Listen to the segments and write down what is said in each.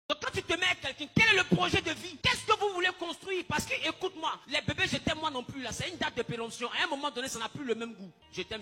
Donc quand tu te mets à quelqu'un, quel est le projet de vie? Qu'est-ce que vous voulez construire? Parce que, écoute-moi, les bébés, je t'aime moi non plus, là, c'est une date de péremption. À un moment donné, ça n'a plus le même goût. Je t'aime,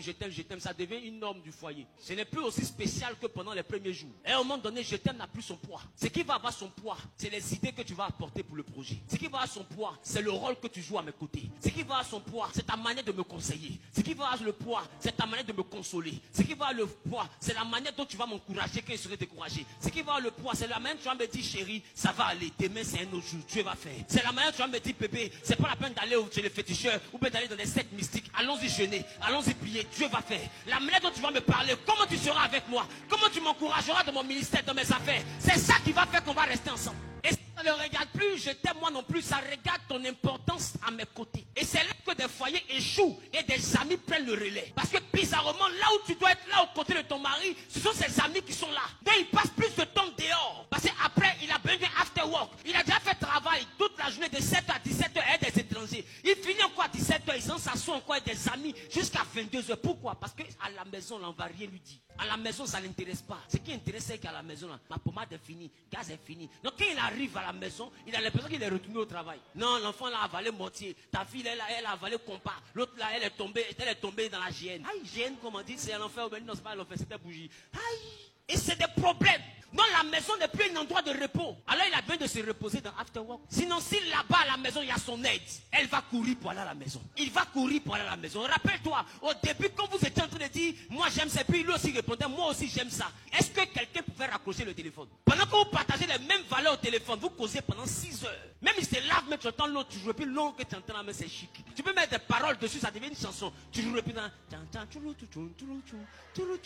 ça devient une norme du foyer. Ce n'est plus aussi spécial que pendant les premiers jours. Et à un moment donné, je t'aime n'a plus son poids. Ce qui va avoir son poids, c'est les idées que tu vas apporter pour le projet. Ce qui va avoir son poids, c'est le rôle que tu joues à mes côtés. Ce qui va avoir son poids, c'est ta manière de me conseiller. Ce qui va avoir le poids, c'est ta manière de me consoler. Ce qui va avoir le poids, c'est la manière dont tu vas m'encourager quand je serai découragé. Ce qui va avoir le poids, c'est la manière dont tu vas me dire, chérie, ça va aller, demain c'est un autre jour, Dieu va faire. C'est la manière dont tu vas me dire, bébé, c'est pas la peine d'aller chez les féticheurs ou bien d'aller dans des sectes mystiques. Allons-y jeûner, allons-y prier, Dieu va faire. La manière dont tu vas me parler, comment tu seras avec moi, comment tu m'encourageras dans mon ministère, dans mes affaires. C'est ça qui va faire qu'on va rester ensemble. Et ça ne regarde plus, je t'aime moi non plus, ça regarde ton importance à mes côtés. Et c'est là que des foyers échouent et des amis prennent le relais. Parce que bizarrement, là où tu dois être là aux côtés de ton mari, ce sont ses amis qui sont là. Donc il passe plus de temps dehors. Parce qu'après, il a besoin d'un after work. Il a déjà fait travail toute la journée de 7h à 17h avec des étrangers. Il finit encore à 17h, ils s'assoient encore avec des amis jusqu'à 22h. Pourquoi? Parce qu'à la maison, on ne va rien lui dire. À la maison, ça ne l'intéresse pas. Ce qui intéresse, c'est qu'à la maison, là, ma pommade est finie, gaz est fini. Donc quand il arrive à la maison, il a l'impression qu'il est retourné au travail. Non, l'enfant là a avalé moitié. Ta fille, elle a avalé compas. L'autre là, elle est tombée dans la GN. Aïe, GN, comme on dit, c'est l'enfer. Non, c'est pas l'enfer, c'était bougie. Aïe. Et c'est des problèmes. Non, la maison n'est plus un endroit de repos. Alors il a besoin de se reposer dans Afterwork. Sinon, si là-bas à la maison, il y a son aide, elle va courir pour aller à la maison. Il va courir pour aller à la maison. Rappelle-toi, au début, quand vous étiez en train de dire, moi j'aime ça, puis lui aussi répondait, moi aussi j'aime ça. Est-ce que quelqu'un pouvait raccrocher le téléphone? Pendant que vous partagez les mêmes valeurs au téléphone, vous causez pendant 6 heures. Même il se lave, mais tu entends l'autre, tu joues, puis l'autre que tu entends là, mais c'est chic. Tu peux mettre des paroles dessus, ça devient une chanson. Tu joues, puis dans...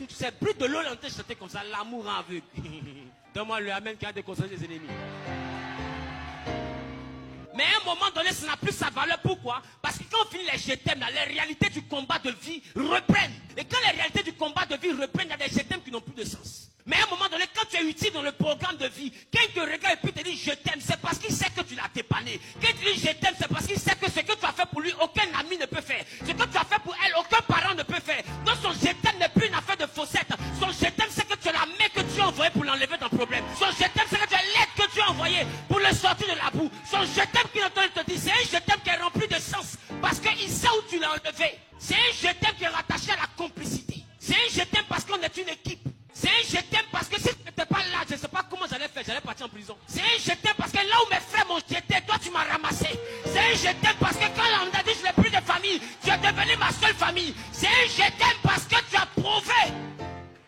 C'est plus de l'eau l'entend chanter comme ça, l'amour en aveugle. Donne-moi le amen qui a déconseillé des ennemis. Mais à un moment donné, ça n'a plus sa valeur. Pourquoi? Parce que quand on finit les je t'aime, les réalités du combat de vie reprennent. Et quand les réalités du combat de vie reprennent, il y a des je t'aime qui n'ont plus de sens. Mais à un moment donné, quand tu es utile dans le programme de vie, quand il te regarde et puis te dit je t'aime, c'est parce qu'il sait que tu l'as dépanné. Quand il te dit je t'aime, c'est parce qu'il sait que ce que tu as fait pour lui, aucun ami ne peut faire. Ce que tu as fait pour elle, aucun parent ne peut faire. Donc son je t'aime n'est plus une affaire de faussette. Son je t'aime, c'est que tu as la main que tu as envoyée pour l'enlever d'un problème. Son je t'aime, c'est que tu as l'aide que tu as envoyée pour le sortir de la boue. Son je t'aime qui entend te dire, c'est un je t'aime qui est rempli de sens. Parce qu'il sait où tu l'as enlevé. C'est un je t'aime qui est rattaché à la complicité. C'est un je t'aime parce qu'on est une équipe. C'est un je t'aime parce que si tu n'étais pas là, je ne sais pas comment j'allais faire, j'allais partir en prison. C'est un je t'aime parce que là où mes frères m'ont jeté, toi tu m'as ramassé. C'est un je t'aime parce que quand on a dit je n'ai plus de famille, tu es devenu ma seule famille. C'est un je t'aime parce que tu as prouvé.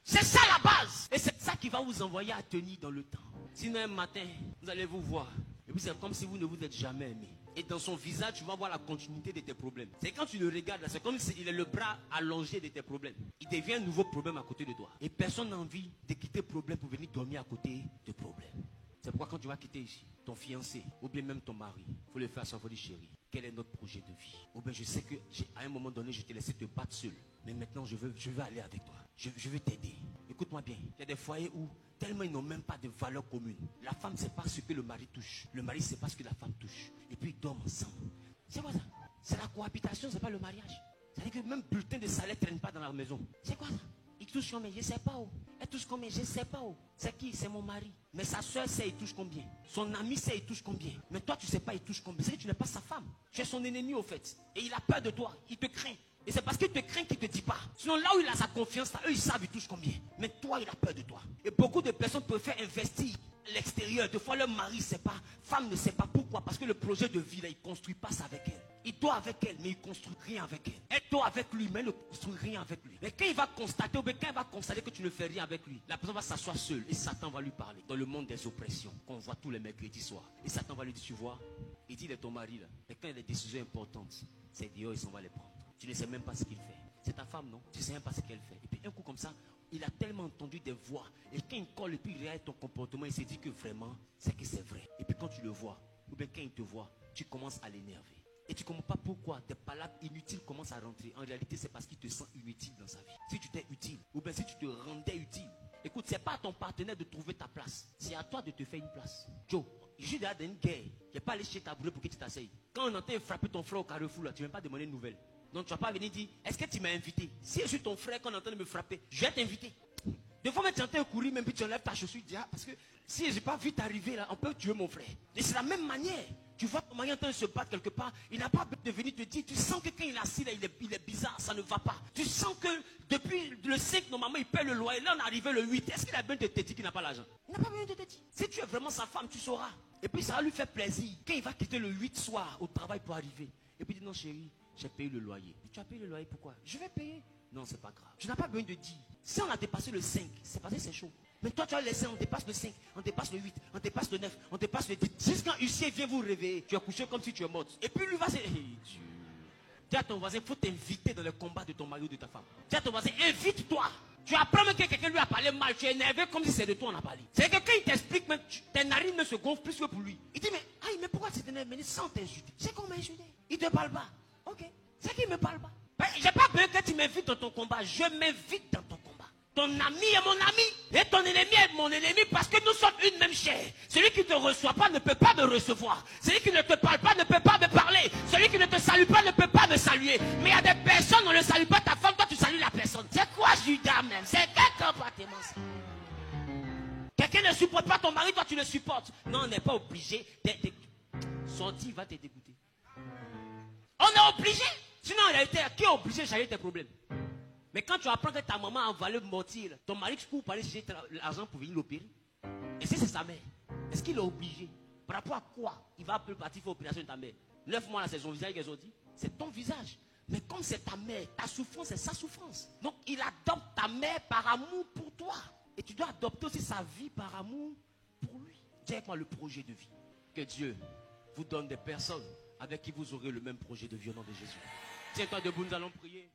C'est ça la base. Et c'est ça qui va vous envoyer à tenir dans le temps. Sinon un matin, vous allez vous voir. Et puis c'est comme si vous ne vous êtes jamais aimé. Et dans son visage, tu vas voir la continuité de tes problèmes. C'est quand tu le regardes, c'est comme s'il est le bras allongé de tes problèmes. Il devient un nouveau problème à côté de toi. Et personne n'a envie de quitter le problème pour venir dormir à côté de problème. C'est pourquoi quand tu vas quitter ici, ton fiancé, ou bien même ton mari, il faut le faire sans dire chérie, quel est notre projet de vie? Ou bien je sais qu'à un moment donné, je t'ai laissé te battre seul. Mais maintenant, je veux aller avec toi. Je veux t'aider. Écoute-moi bien. Il y a des foyers où tellement ils n'ont même pas de valeur commune. La femme ne sait pas ce que le mari touche. Le mari ne sait pas ce que la femme touche. Et puis ils dorment ensemble. C'est quoi ça? C'est la cohabitation, c'est pas le mariage. C'est-à-dire que même bulletin de salaire ne traîne pas dans la maison. C'est quoi ça? Il touche combien? Je ne sais pas où. Elle touche combien? Je ne sais pas où. C'est qui? C'est mon mari. Mais sa soeur sait il touche combien. Son ami sait il touche combien. Mais toi tu ne sais pas il touche combien. C'est que tu n'es pas sa femme. Tu es son ennemi au fait. Et il a peur de toi. Il te craint. Et c'est parce qu'il te craint qu'il ne te dit pas. Sinon là où il a sa confiance, là, eux ils savent il touche combien. Mais toi il a peur de toi. Et beaucoup de personnes préfèrent investir à l'extérieur. Des fois leur mari ne sait pas. Femme ne sait pas pourquoi. Parce que le projet de vie là, il ne construit pas ça avec elle. Il doit avec elle, mais il ne construit rien avec elle. Elle doit avec lui, mais elle ne construit rien avec lui. Mais quand il va constater, ou bien quand il va constater que tu ne fais rien avec lui, la personne va s'asseoir seule et Satan va lui parler. Dans le monde des oppressions, qu'on voit tous les mercredis soirs. Et Satan va lui dire, tu vois, il dit, il est ton mari là. Mais quand il y a des décisions importantes, c'est dehors, ils s'en va les prendre. Tu ne sais même pas ce qu'il fait. C'est ta femme, non? Tu ne sais même pas ce qu'elle fait. Et puis un coup comme ça, il a tellement entendu des voix. Et quand il colle et puis il regarde ton comportement, il se dit que vraiment, c'est que c'est vrai. Et puis quand tu le vois, ou bien quand il te voit, tu commences à l'énerver. Et tu ne comprends pas pourquoi tes palabres inutiles commencent à rentrer. En réalité, c'est parce qu'il te sent inutile dans sa vie. Si tu t'es utile, ou bien si tu te rendais utile. Écoute, ce n'est pas à ton partenaire de trouver ta place. C'est à toi de te faire une place. Joe, je suis dans une guerre. Je n'ai pas allé chez ta bourrée pour que tu t'asseyes. Quand on entend frapper ton frère au carrefour, là, tu ne viens pas demander une nouvelle. Donc tu ne vas pas venir dire, est-ce que tu m'as invité? Si je suis ton frère, quand on entend me frapper, je vais t'inviter. Des fois, tu entends courir, même puis tu enlèves ta chaussure, tu dis, ah, parce que Si je n'ai pas vite arrivé là, on peut tuer mon frère. Et c'est la même manière. Tu vois ton mari en train de se battre quelque part, il n'a pas besoin de venir te dire, tu sens que quand il est assis là, il est bizarre, ça ne va pas. Tu sens que depuis le 5, normalement, il paie le loyer. Là, on est arrivé le 8. Est-ce qu'il a besoin de te dire qu'il n'a pas l'argent? Il n'a pas besoin de te dire. Si tu es vraiment sa femme, tu sauras. Et puis ça va lui faire plaisir. Quand il va quitter le 8 soir au travail pour arriver. Et puis il dit, non chérie, j'ai payé le loyer. Et tu as payé le loyer, pourquoi? Je vais payer. Non, c'est pas grave. Tu n'as pas besoin de dire. Si on a dépassé le 5, c'est passé, c'est chaud. Mais toi, tu as laissé, on dépasse le 5, on dépasse le 8, on dépasse le 9, on dépasse le 10. Jusqu'à quand huissier vient vous réveiller, tu es couché comme si tu es morte. Et puis lui va se... Hey, Dieu. Dis à ton voisin, il faut t'inviter dans le combat de ton mari ou de ta femme. Dis à ton voisin, invite-toi. Tu apprends que quelqu'un lui a parlé mal, tu es énervé comme si c'est de toi on a parlé. C'est que quand il t'explique, tes narines ne se gonflent plus que pour lui. Il dit, mais pourquoi tu t'énerves? Mais sans t'insulter. C'est qu'on m'a insulté. Il ne te parle pas. Ok. C'est qu'il ne me parle pas. J'ai pas besoin que tu m'invites dans ton combat. Je m'invite dans ton combat. Ton ami est mon ami et ton ennemi est mon ennemi parce que nous sommes une même chair. Celui qui ne te reçoit pas ne peut pas me recevoir. Celui qui ne te parle pas ne peut pas me parler. Celui qui ne te salue pas ne peut pas me saluer. Mais il y a des personnes, on ne salue pas ta femme, toi tu salues la personne. C'est quoi Judas même? C'est quel comportement ça? Quelqu'un ne supporte pas ton mari, toi tu le supportes. Non, on n'est pas obligé. Sorti, il va te dégoûter. On est obligé. Sinon, en réalité, qui est obligé de changer tes problèmes? Mais quand tu apprends que ta maman a envoyé le mortier, ton mari court pour aller chercher l'argent pour venir l'opérer. Et si c'est sa mère, est-ce qu'il est obligé? Par rapport à quoi il va partir faire l'opération de ta mère? 9 mois là, c'est son visage qu'ils ont dit. C'est ton visage. Mais comme c'est ta mère, ta souffrance, c'est sa souffrance. Donc il adopte ta mère par amour pour toi. Et tu dois adopter aussi sa vie par amour pour lui. Dis avec moi le projet de vie. Que Dieu vous donne des personnes avec qui vous aurez le même projet de vie au nom de Jésus. Tiens-toi debout, nous allons prier.